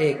1,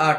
8,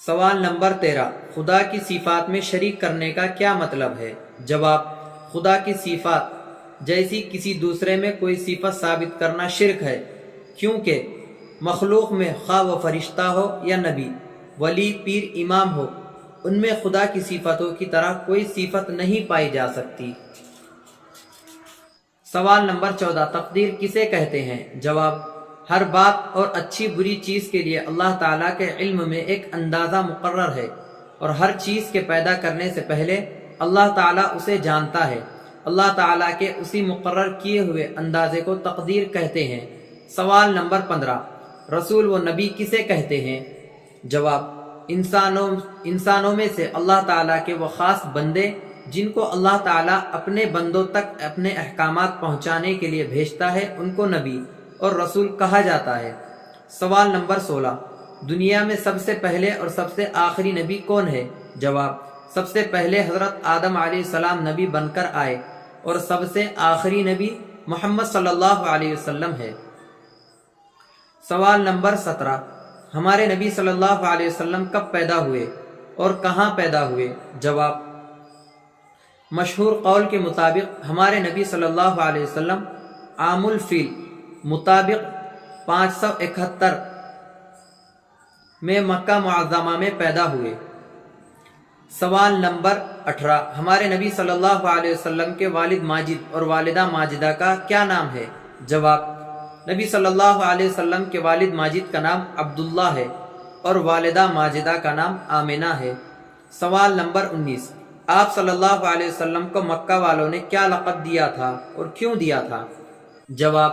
سوال نمبر 13، خدا کی صفات میں شریک کرنے کا کیا مطلب ہے؟ جواب، خدا کی صفات جیسی کسی دوسرے میں کوئی صفت ثابت کرنا شرک ہے، کیونکہ مخلوق میں خواہ وہ فرشتہ ہو یا نبی، ولی، پیر، امام ہو، ان میں خدا کی صفتوں کی طرح کوئی صفت نہیں پائی جا سکتی۔ سوال نمبر 14، تقدیر کسے کہتے ہیں؟ جواب، ہر بات اور اچھی بری چیز کے لیے اللہ تعالیٰ کے علم میں ایک اندازہ مقرر ہے، اور ہر چیز کے پیدا کرنے سے پہلے اللہ تعالیٰ اسے جانتا ہے۔ اللہ تعالیٰ کے اسی مقرر کیے ہوئے اندازے کو تقدیر کہتے ہیں۔ سوال نمبر 15، رسول و نبی کسے کہتے ہیں؟ جواب، انسانوں میں سے اللہ تعالیٰ کے وہ خاص بندے جن کو اللہ تعالیٰ اپنے بندوں تک اپنے احکامات پہنچانے کے لیے بھیجتا ہے، ان کو نبی اور رسول کہا جاتا ہے۔ سوال نمبر 16، دنیا میں سب سے پہلے اور سب سے آخری نبی کون ہے؟ جواب، سب سے پہلے حضرت آدم علیہ السلام نبی بن کر آئے، اور سب سے آخری نبی محمد صلی اللہ علیہ وسلم ہے۔ سوال نمبر 17، ہمارے نبی صلی اللہ علیہ وسلم کب پیدا ہوئے اور کہاں پیدا ہوئے؟ جواب، مشہور قول کے مطابق ہمارے نبی صلی اللہ علیہ وسلم عام الفیل مطابق 571 میں مکہ معظمہ میں پیدا ہوئے۔ سوال نمبر 18، ہمارے نبی صلی اللہ علیہ وسلم کے والد ماجد اور والدہ ماجدہ کا کیا نام ہے؟ جواب، نبی صلی اللہ علیہ وسلم کے والد ماجد کا نام عبداللہ ہے، اور والدہ ماجدہ کا نام آمنہ ہے۔ سوال نمبر 19، آپ صلی اللہ علیہ وسلم کو مکہ والوں نے کیا لقب دیا تھا اور کیوں دیا تھا؟ جواب،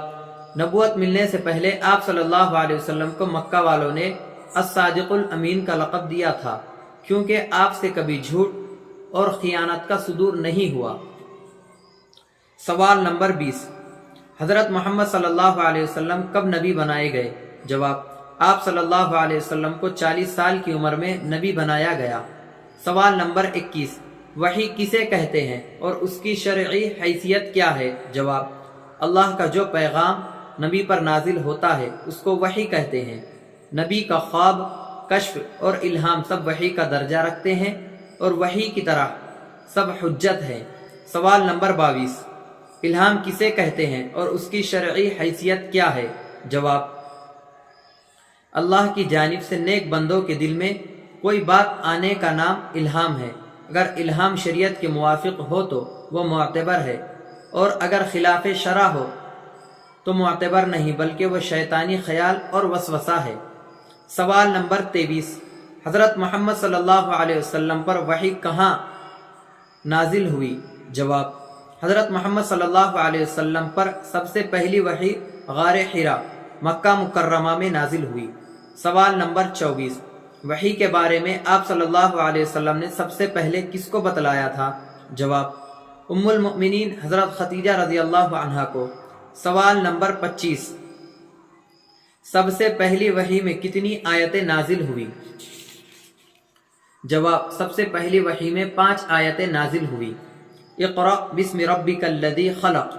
نبوت ملنے سے پہلے آپ صلی اللہ علیہ وسلم کو مکہ والوں نے الصادق الامین کا لقب دیا تھا، کیونکہ آپ سے کبھی جھوٹ اور خیانت کا صدور نہیں ہوا۔ سوال نمبر 20، حضرت محمد صلی اللہ علیہ وسلم کب نبی بنائے گئے؟ جواب، آپ صلی اللہ علیہ وسلم کو 40 سال کی عمر میں نبی بنایا گیا۔ سوال نمبر 21، وحی کسے کہتے ہیں اور اس کی شرعی حیثیت کیا ہے؟ جواب، اللہ کا جو پیغام نبی پر نازل ہوتا ہے اس کو وحی کہتے ہیں۔ نبی کا خواب، کشف اور الہام سب وحی کا درجہ رکھتے ہیں، اور وحی کی طرح سب حجت ہے۔ سوال نمبر 22، الہام کسے کہتے ہیں اور اس کی شرعی حیثیت کیا ہے؟ جواب، اللہ کی جانب سے نیک بندوں کے دل میں کوئی بات آنے کا نام الہام ہے۔ اگر الہام شریعت کے موافق ہو تو وہ معتبر ہے، اور اگر خلاف شرع ہو تو معتبر نہیں، بلکہ وہ شیطانی خیال اور وسوسہ ہے۔ سوال نمبر 23، حضرت محمد صلی اللہ علیہ وسلم پر وحی کہاں نازل ہوئی؟ جواب، حضرت محمد صلی اللہ علیہ وسلم پر سب سے پہلی وحی غار حرا مکہ مکرمہ میں نازل ہوئی۔ سوال نمبر 24، وحی کے بارے میں آپ صلی اللہ علیہ وسلم نے سب سے پہلے کس کو بتلایا تھا؟ جواب، ام المؤمنین حضرت خدیجہ رضی اللہ عنہا کو۔ سوال نمبر 25، سب سے پہلی وحی میں کتنی آیتیں نازل ہوئی؟ جواب، سب سے پہلی وحی میں 5 آیتیں نازل ہوئی۔ اقرأ بسم ربک الذی خلق،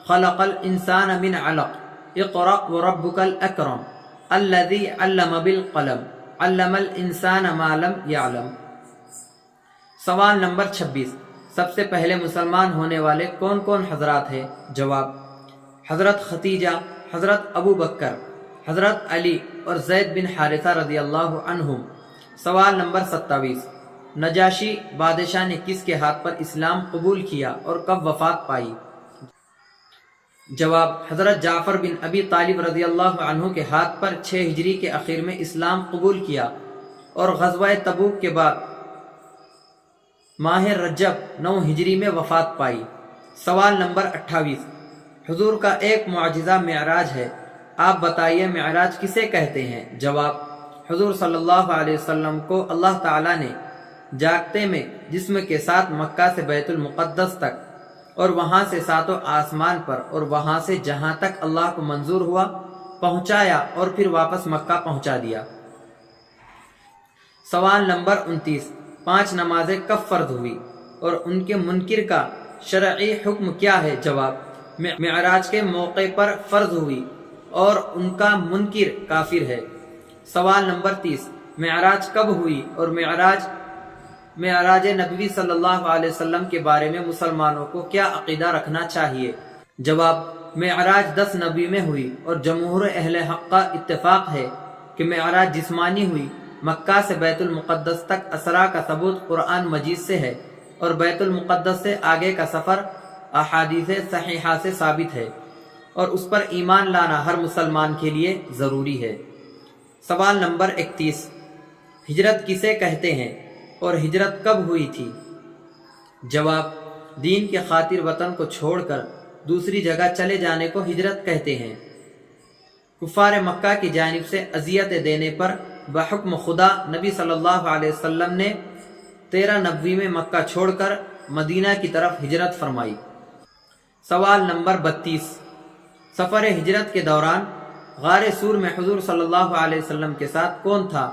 خلق الانسان من علق، اقرأ وربک الاکرم، الذی علم بالقلم، علم الانسان ما لم یعلم۔ سوال نمبر 26، سب سے پہلے مسلمان ہونے والے کون کون حضرات ہیں؟ جواب، حضرت خدیجہ، حضرت ابو بکر، حضرت علی اور زید بن حارثہ رضی اللہ عنہم۔ سوال نمبر 27، نجاشی بادشاہ نے کس کے ہاتھ پر اسلام قبول کیا اور کب وفات پائی؟ جواب، حضرت جعفر بن ابی طالب رضی اللہ عنہ کے ہاتھ پر 6 ہجری کے اخیر میں اسلام قبول کیا، اور غزوہ تبوک کے بعد ماہ رجب 9 ہجری میں وفات پائی۔ سوال نمبر 28، حضور کا ایک معجزہ معراج ہے، آپ بتائیے معراج کسے کہتے ہیں؟ جواب، حضور صلی اللہ علیہ وسلم کو اللہ تعالیٰ نے جاگتے میں جسم کے ساتھ مکہ سے بیت المقدس تک، اور وہاں سے 7 آسمان پر، اور وہاں سے جہاں تک اللہ کو منظور ہوا پہنچایا، اور پھر واپس مکہ پہنچا دیا۔ سوال نمبر 29، 5 نمازیں کب فرض ہوئی اور ان کے منکر کا شرعی حکم کیا ہے؟ جواب، معراج کے موقع پر فرض ہوئی اور ان کا منکر کافر ہے۔ سوال نمبر 30، معراج کب ہوئی اور معراج نبوی صلی اللہ علیہ وسلم کے بارے میں مسلمانوں کو کیا عقیدہ رکھنا چاہیے؟ جواب: معراج 10 نبی میں ہوئی اور جمہور اہل حق کا اتفاق ہے کہ معراج جسمانی ہوئی۔ مکہ سے بیت المقدس تک اسرا کا ثبوت قرآن مجید سے ہے اور بیت المقدس سے آگے کا سفر احادیث صحیحہ سے ثابت ہے اور اس پر ایمان لانا ہر مسلمان کے لیے ضروری ہے۔ سوال نمبر 31، ہجرت کسے کہتے ہیں اور ہجرت کب ہوئی تھی؟ جواب: دین کے خاطر وطن کو چھوڑ کر دوسری جگہ چلے جانے کو ہجرت کہتے ہیں۔ کفار مکہ کی جانب سے اذیت دینے پر بحکم خدا نبی صلی اللہ علیہ وسلم نے 13 نبوی میں مکہ چھوڑ کر مدینہ کی طرف ہجرت فرمائی۔ سوال نمبر 32، سفر ہجرت کے دوران غار سور میں حضور صلی اللہ علیہ وسلم کے ساتھ کون تھا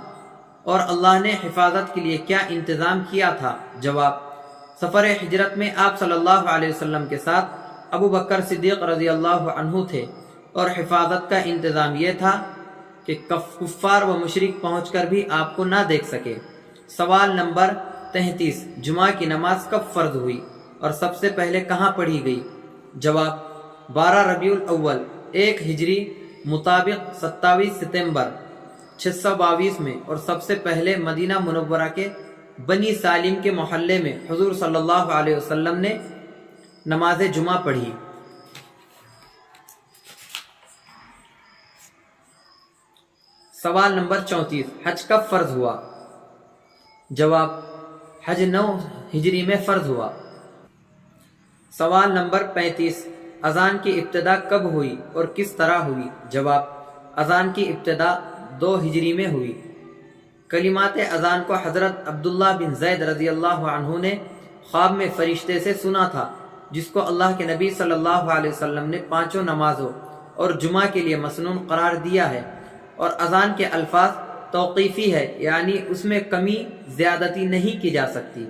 اور اللہ نے حفاظت کے لیے کیا انتظام کیا تھا؟ جواب: سفر ہجرت میں آپ صلی اللہ علیہ وسلم کے ساتھ ابو بکر صدیق رضی اللہ عنہ تھے اور حفاظت کا انتظام یہ تھا کہ کفار و مشرک پہنچ کر بھی آپ کو نہ دیکھ سکے۔ سوال نمبر 33، جمعہ کی نماز کب فرض ہوئی اور سب سے پہلے کہاں پڑھی گئی؟ جواب: 12 ربیع الاول 1 ہجری مطابق 27 ستمبر 622 میں، اور سب سے پہلے مدینہ منورہ کے بنی سالم کے محلے میں حضور صلی اللہ علیہ وسلم نے نماز جمعہ پڑھی۔ سوال نمبر 34، حج کب فرض ہوا؟ جواب: حج 9 ہجری میں فرض ہوا۔ سوال نمبر 35، اذان کی ابتدا کب ہوئی اور کس طرح ہوئی؟ جواب: اذان کی ابتدا 2 ہجری میں ہوئی۔ کلمات اذان کو حضرت عبداللہ بن زید رضی اللہ عنہ نے خواب میں فرشتے سے سنا تھا، جس کو اللہ کے نبی صلی اللہ علیہ وسلم نے 5 نمازوں اور جمعہ کے لیے مسنون قرار دیا ہے، اور اذان کے الفاظ توقیفی ہے، یعنی اس میں کمی زیادتی نہیں کی جا سکتی۔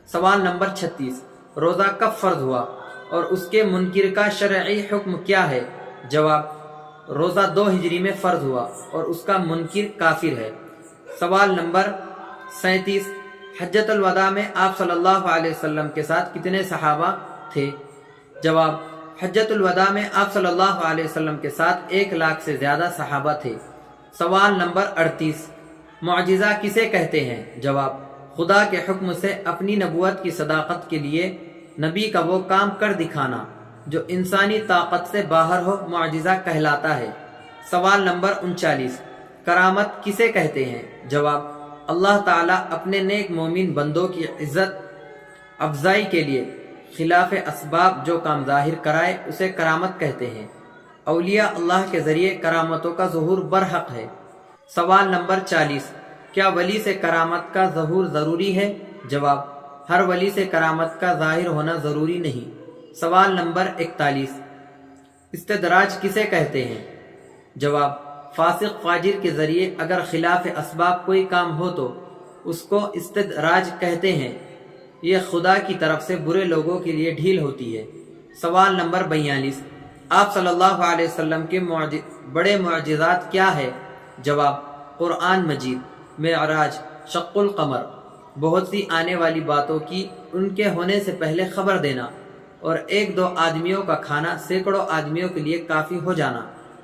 سوال نمبر 36، روزہ کب فرض ہوا اور اس کے منکر کا شرعی حکم کیا ہے؟ جواب: روزہ 2 ہجری میں فرض ہوا اور اس کا منکر کافر ہے۔ سوال نمبر 37، حجۃ الوداع میں آپ صلی اللہ علیہ وسلم کے ساتھ کتنے صحابہ تھے؟ جواب: حجۃ الوداع میں آپ صلی اللہ علیہ وسلم کے ساتھ 1 لاکھ سے زیادہ صحابہ تھے۔ سوال نمبر 38، معجزہ کسے کہتے ہیں؟ جواب: خدا کے حکم سے اپنی نبوت کی صداقت کے لیے نبی کا وہ کام کر دکھانا جو انسانی طاقت سے باہر ہو معجزہ کہلاتا ہے۔ سوال نمبر 39، کرامت کسے کہتے ہیں؟ جواب: اللہ تعالیٰ اپنے نیک مومن بندوں کی عزت افزائی کے لیے خلاف اسباب جو کام ظاہر کرائے اسے کرامت کہتے ہیں۔ اولیاء اللہ کے ذریعے کرامتوں کا ظہور برحق ہے۔ سوال نمبر 40، کیا ولی سے کرامت کا ظہور ضروری ہے؟ جواب: ہر ولی سے کرامت کا ظاہر ہونا ضروری نہیں۔ سوال نمبر 41، استدراج کسے کہتے ہیں؟ جواب: فاسق فاجر کے ذریعے اگر خلاف اسباب کوئی کام ہو تو اس کو استدراج کہتے ہیں۔ یہ خدا کی طرف سے برے لوگوں کے لیے ڈھیل ہوتی ہے۔ سوال نمبر 42، آپ صلی اللہ علیہ وسلم کے بڑے معجزات کیا ہے؟ جواب: قرآن مجید، معراج، شق القمر، بہت سی آنے والی باتوں کی ان کے ہونے سے پہلے خبر دینا، اور 1-2 آدمیوں کا کھانا سینکڑوں آدمیوں کے لیے کافی ہو جانا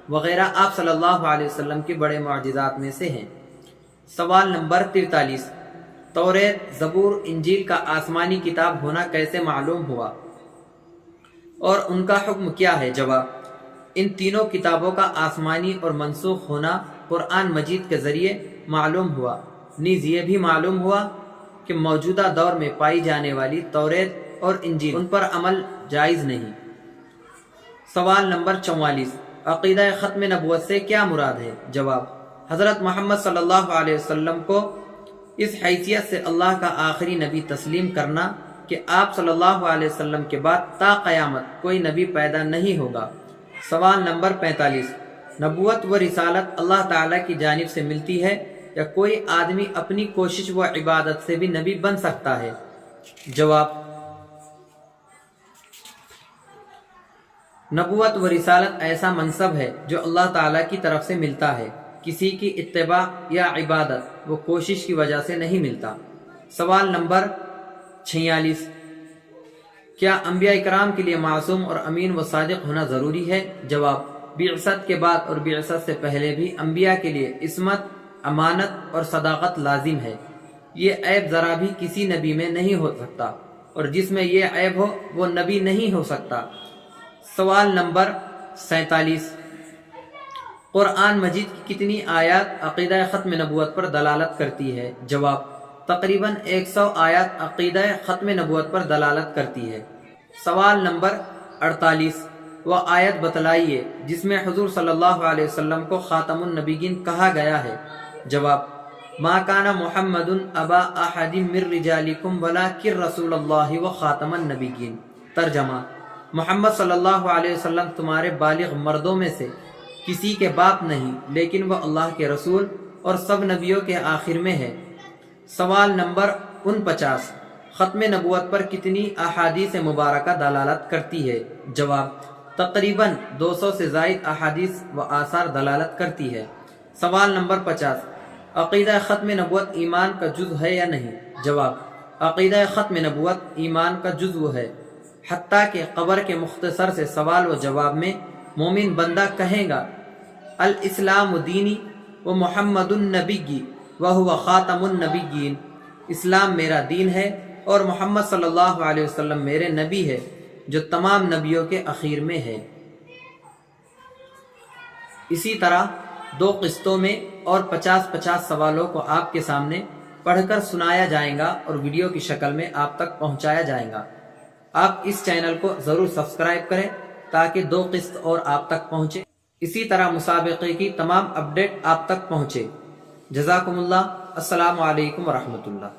وغیرہ آپ صلی اللہ علیہ وسلم کے بڑے معجزات میں سے ہیں۔ سوال نمبر 43، توریت، زبور، انجیل کا آسمانی کتاب ہونا کیسے معلوم ہوا اور ان کا حکم کیا ہے؟ جواب: ان تینوں کتابوں کا آسمانی اور منسوخ ہونا قرآن مجید کے ذریعے معلوم ہوا، نیز یہ بھی معلوم ہوا کہ موجودہ دور میں پائی جانے والی توریت اور انجیل ان پر عمل جائز نہیں۔ سوال نمبر 44، عقیدہ ختم نبوت سے کیا مراد ہے؟ جواب: حضرت محمد صلی اللہ علیہ وسلم کو اس حیثیت سے اللہ کا آخری نبی تسلیم کرنا کہ آپ صلی اللہ علیہ وسلم کے بعد تا قیامت کوئی نبی پیدا نہیں ہوگا۔ سوال نمبر 45، نبوت و رسالت اللہ تعالیٰ کی جانب سے ملتی ہے یا کوئی آدمی اپنی کوشش و عبادت سے بھی نبی بن سکتا ہے؟ جواب: نبوت و رسالت ایسا منصب ہے جو اللہ تعالیٰ کی طرف سے ملتا ہے، کسی کی اتباع یا عبادت و کوشش کی وجہ سے نہیں ملتا۔ سوال نمبر 46، کیا انبیاء اکرام کے لیے معصوم اور امین و صادق ہونا ضروری ہے؟ جواب، بعثت کے بعد اور بعثت سے پہلے بھی انبیاء کے لیے عصمت، امانت اور صداقت لازم ہے۔ یہ عیب ذرا بھی کسی نبی میں نہیں ہو سکتا، اور جس میں یہ عیب ہو وہ نبی نہیں ہو سکتا۔ سوال نمبر 47، قرآن مجید کی کتنی آیات عقیدہ ختم نبوت پر دلالت کرتی ہے؟ جواب، تقریباً 100 آیات عقیدہ ختم نبوت پر دلالت کرتی ہے۔ سوال نمبر 48، وہ آیت بتلائیے جس میں حضور صلی اللہ علیہ وسلم کو خاتم النبیین کہا گیا ہے۔ جواب، ما کان محمد ابا احد من رجالکم ولکن رسول اللہ و خاتم النبیین۔ ترجمہ، محمد صلی اللہ علیہ وسلم تمہارے بالغ مردوں میں سے کسی کے باپ نہیں، لیکن وہ اللہ کے رسول اور سب نبیوں کے آخر میں ہے۔ سوال نمبر 49، ختم نبوت پر کتنی احادیث مبارکہ دلالت کرتی ہے؟ جواب، تقریباً 200 سے زائد احادیث و آثار دلالت کرتی ہے۔ سوال نمبر 50، عقیدہ ختم نبوت ایمان کا جزو ہے یا نہیں؟ جواب، عقیدہ ختم نبوت ایمان کا جزو ہے، حتیٰ کہ قبر کے مختصر سے سوال و جواب میں مومن بندہ کہے گا، الاسلام دینی و محمد النبی وہو خاتم النبیین۔ اسلام میرا دین ہے اور محمد صلی اللہ علیہ وسلم میرے نبی ہے جو تمام نبیوں کے اخیر میں ہے۔ اسی طرح 2 قسطوں میں اور 50-50 سوالوں کو آپ کے سامنے پڑھ کر سنایا جائے گا اور ویڈیو کی شکل میں آپ تک پہنچایا جائے گا۔ آپ اس چینل کو ضرور سبسکرائب کریں تاکہ 2 قسط اور آپ تک پہنچے۔ اسی طرح مسابقے کی تمام اپڈیٹ آپ تک پہنچے۔ جزاکم اللہ۔ السلام علیکم ورحمۃ اللہ۔